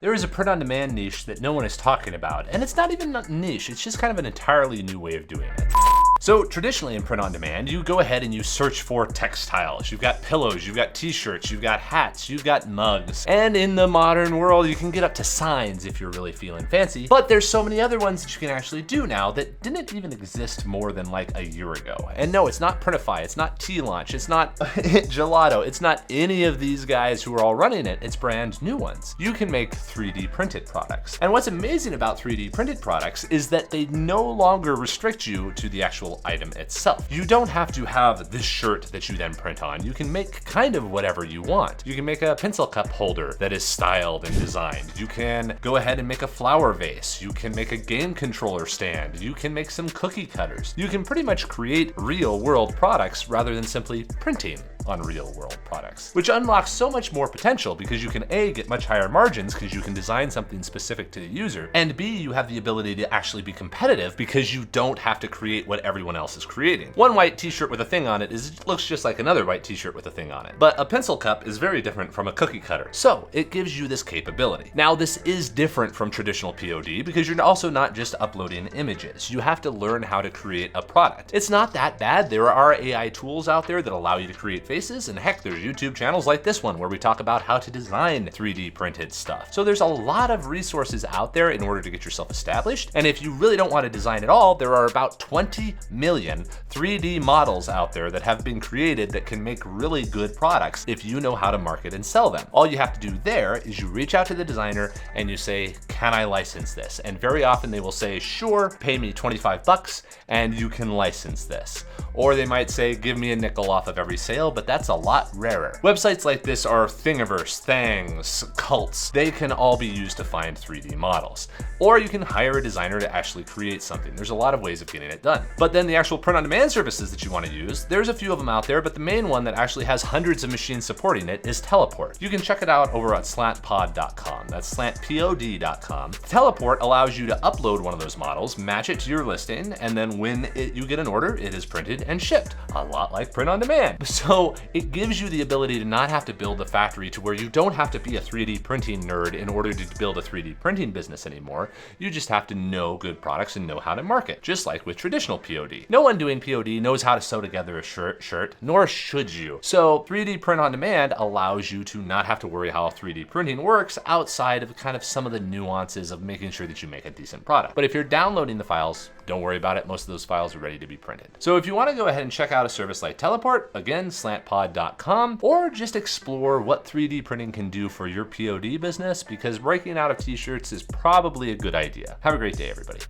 There is a print-on-demand niche that no one is talking about, and it's not even niche, it's just kind of an entirely new way of doing it. So traditionally in print on demand, you go ahead and you search for textiles. You've got pillows, you've got t-shirts, you've got hats, you've got mugs. And in the modern world, you can get up to signs if you're really feeling fancy. But there's so many other ones that you can actually do now that didn't even exist more than like a year ago. And no, it's not Printify, it's not T-Launch, it's not Gelato, it's not any of these guys who are all running it, it's brand new ones. You can make 3D printed products. And what's amazing about 3D printed products is that they no longer restrict you to the actual item itself. You don't have to have this shirt that you then print on. You can make kind of whatever you want. You can make a pencil cup holder that is styled and designed. You can go ahead and make a flower vase. You can make a game controller stand. You can make some cookie cutters. You can pretty much create real world products rather than simply printing on real world products, which unlocks so much more potential because you can A, get much higher margins because you can design something specific to the user, and B, you have the ability to actually be competitive because you don't have to create what everyone else is creating. One white t-shirt with a thing on it looks just like another white t-shirt with a thing on it, but a pencil cup is very different from a cookie cutter. So it gives you this capability. Now this is different from traditional POD because you're also not just uploading images. You have to learn how to create a product. It's not that bad. There are AI tools out there that allow you to create faces, and heck, there's YouTube channels like this one where we talk about how to design 3D printed stuff. So there's a lot of resources out there in order to get yourself established. And if you really don't want to design at all, there are about 20 million 3D models out there that have been created that can make really good products if you know how to market and sell them. All you have to do there is you reach out to the designer and you say, can I license this? And very often they will say, sure, pay me 25 bucks and you can license this. Or they might say, give me a nickel off of every sale, but that's a lot rarer. Websites like this are Thingiverse, Thangs, Cults. They can all be used to find 3D models. Or you can hire a designer to actually create something. There's a lot of ways of getting it done. But then the actual print-on-demand services that you want to use, there's a few of them out there, but the main one that actually has hundreds of machines supporting it is Teleport. You can check it out over at slantpod.com. That's slantpod.com. Teleport allows you to upload one of those models, match it to your listing, and then when you get an order, it is printed and shipped. A lot like print on demand. So it gives you the ability to not have to build a factory to where you don't have to be a 3D printing nerd in order to build a 3D printing business anymore. You just have to know good products and know how to market, just like with traditional POD. No one doing POD knows how to sew together a shirt, nor should you. So 3D print on demand allows you to not have to worry how 3D printing works outside of kind of some of the nuances of making sure that you make a decent product. But if you're downloading the files, don't worry about it. Most of those files are ready to be printed. So if you want to go ahead and check out a service like Teleport, again, slantpod.com, or just explore what 3D printing can do for your POD business, because breaking out of t-shirts is probably a good idea. Have a great day, everybody.